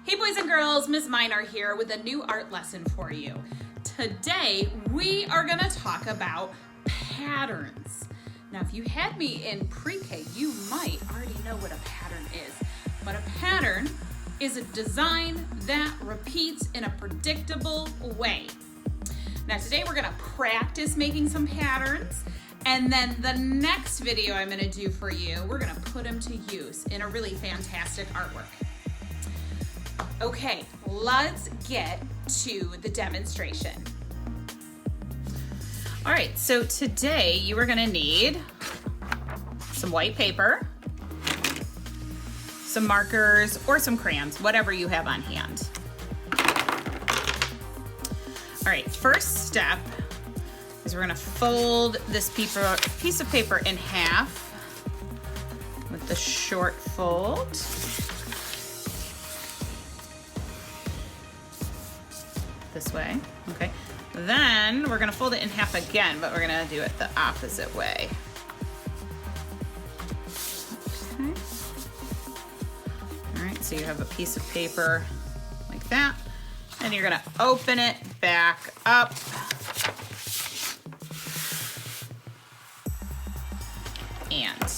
Hey boys and girls, Ms. Minor here with a new art lesson for you. Today we are going to talk about patterns. Now if you had me in pre-K, you might already know what a pattern is. But a pattern is a design that repeats in a predictable way. Now today we're going to practice making some patterns, and then the next video I'm going to do for you, we're going to put them to use in a really fantastic artwork. Okay, let's get to the demonstration. All right, so today you are gonna need some white paper, some markers, or some crayons, whatever you have on hand. All right, first step is we're gonna fold this piece of paper in half with the short fold. This way, okay. Then we're gonna fold it in half again, but we're gonna do it the opposite way. Okay. All right, so you have a piece of paper like that, and you're gonna open it back up. And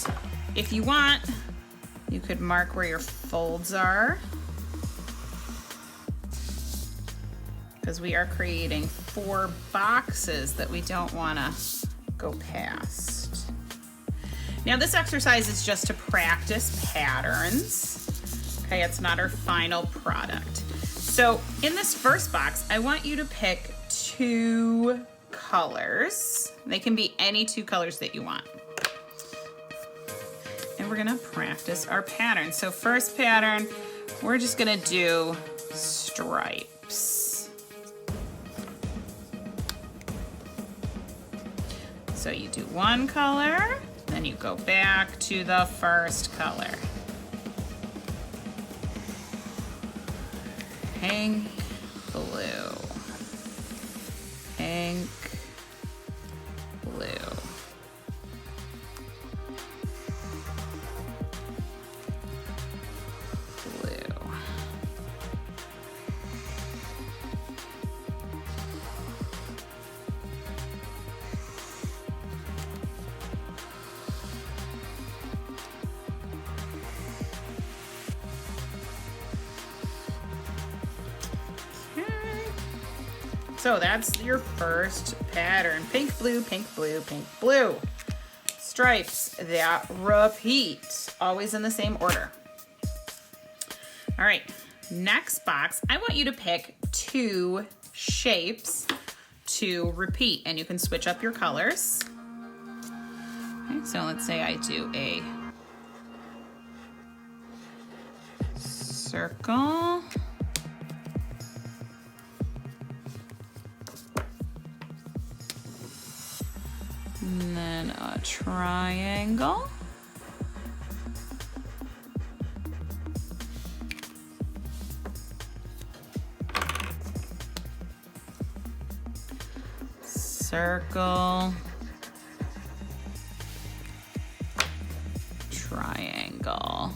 if you want, you could mark where your folds are, because we are creating 4 boxes that we don't want to go past. Now this exercise is just to practice patterns. Okay, it's not our final product. So in this first box, I want you to pick 2 colors. They can be any 2 colors that you want. And we're gonna practice our pattern. So first pattern, we're just gonna do stripes. So you do 1 color, then you go back to the first color. Pink, blue, pink, blue. So that's your first pattern. Pink, blue, pink, blue, pink, blue. Stripes that repeat, always in the same order. All right, next box, I want you to pick 2 shapes to repeat, and you can switch up your colors. Okay, so let's say I do a circle. And then a triangle. Circle. Triangle.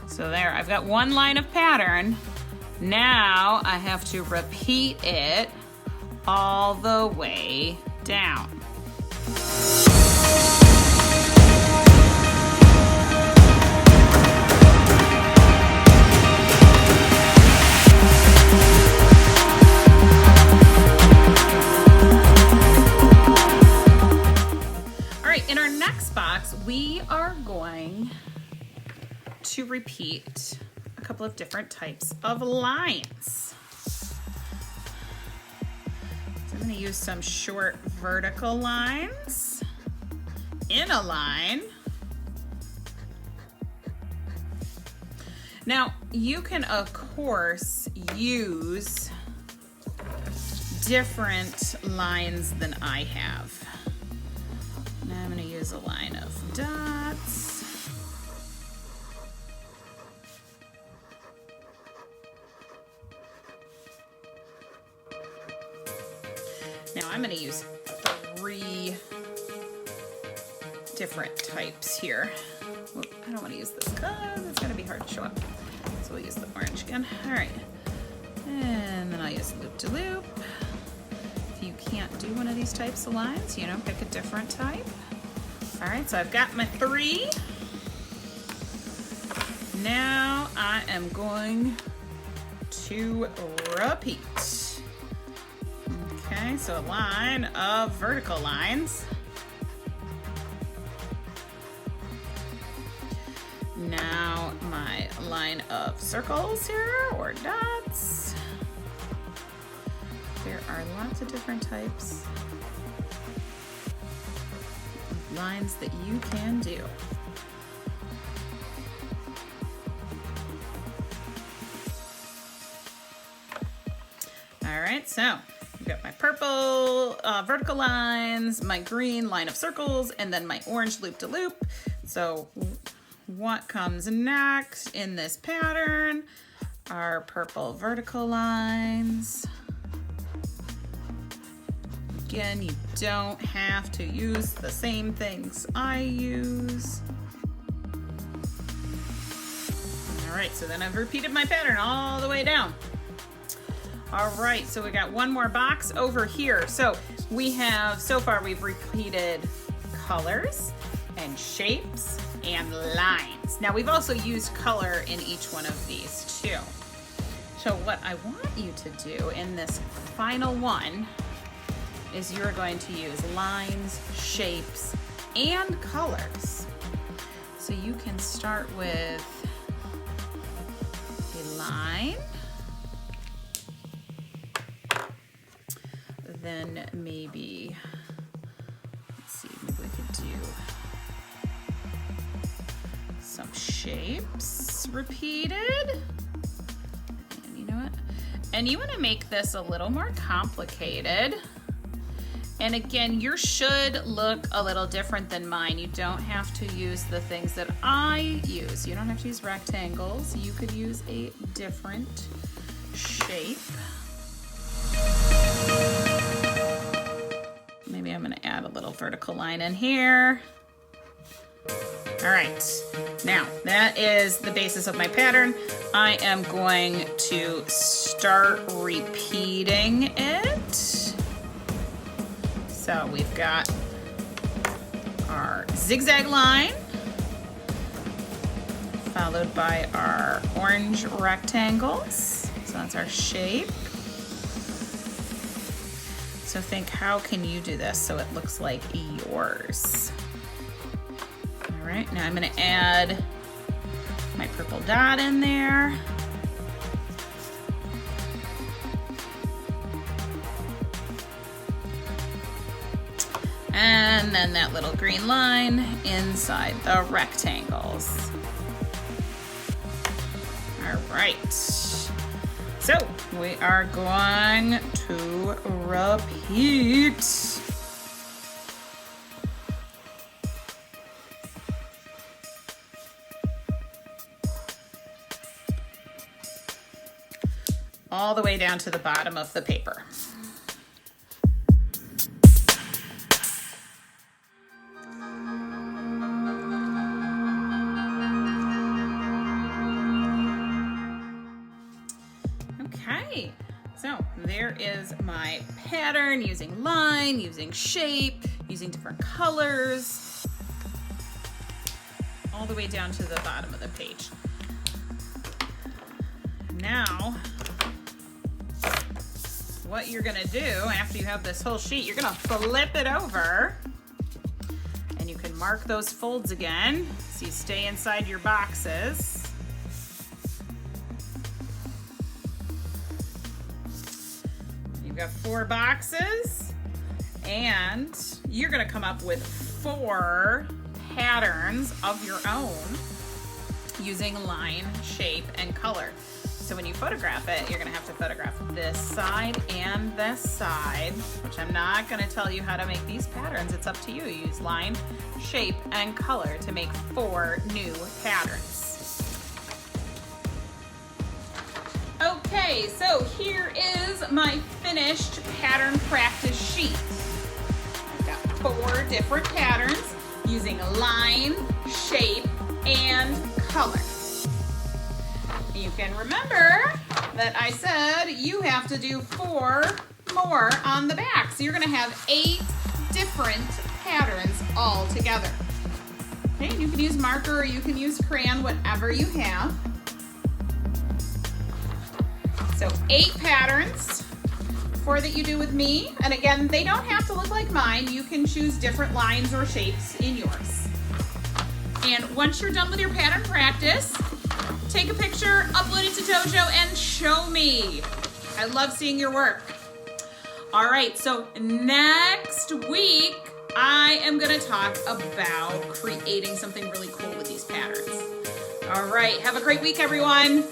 So there, I've got 1 line of pattern. Now I have to repeat it all the way down. All right, in our next box, we are going to repeat a couple of different types of lines. So I'm going to use some short vertical lines in a line. Now you can of course use different lines than I have. Now I'm going to use a line of dots. I'm going to use 3 different types here. Whoop, I don't want to use this because it's going to be hard to show up. So we'll use the orange again. All right. And then I'll use loop-de-loop. If you can't do one of these types of lines, you know, pick a different type. All right, so I've got my 3. Now I am going to repeat. Okay, so a line of vertical lines. Now my line of circles here, or dots. There are lots of different types of lines that you can do. All right, so I've got my purple vertical lines, my green line of circles, and then my orange loop-de-loop. So what comes next in this pattern are purple vertical lines. Again, you don't have to use the same things I use. All right, so then I've repeated my pattern all the way down. All right, so we got one more box over here. So we have, so far we've repeated colors and shapes and lines. Now we've also used color in each one of these too. So what I want you to do in this final one is you're going to use lines, shapes, and colors. So you can start with a line, then maybe, let's see, maybe we could do some shapes repeated. And you know what? And you want to make this a little more complicated. And again, yours should look a little different than mine. You don't have to use the things that I use. You don't have to use rectangles. You could use a different shape. Maybe I'm gonna add a little vertical line in here. All right, now that is the basis of my pattern. I am going to start repeating it. So we've got our zigzag line, followed by our orange rectangles. So that's our shape. So think, how can you do this so it looks like yours? All right, now I'm gonna add my purple dot in there. And then that little green line inside the rectangles. All right. So we are going to repeat. All the way down to the bottom of the paper. Okay, so there is my pattern using line, using shape, using different colors, all the way down to the bottom of the page. Now, what you're gonna do after you have this whole sheet, you're gonna flip it over and you can mark those folds again so you stay inside your boxes. You've got 4 boxes and you're gonna come up with 4 patterns of your own using line, shape, and color. So when you photograph it, you're gonna have to photograph this side and this side, which I'm not gonna tell you how to make these patterns. It's up to you. You use line, shape, and color to make 4 new patterns. Okay, so here is my finished pattern practice sheet. I've got 4 different patterns using line, shape, and color. You can remember that I said you have to do 4 more on the back. So you're going to have 8 different patterns all together. Okay, you can use marker or you can use crayon, whatever you have. So 8 patterns, 4 that you do with me. And again, they don't have to look like mine. You can choose different lines or shapes in yours. And once you're done with your pattern practice, take a picture, upload it to Dojo, and show me. I love seeing your work. All right, so next week, I am gonna talk about creating something really cool with these patterns. All right, have a great week, everyone.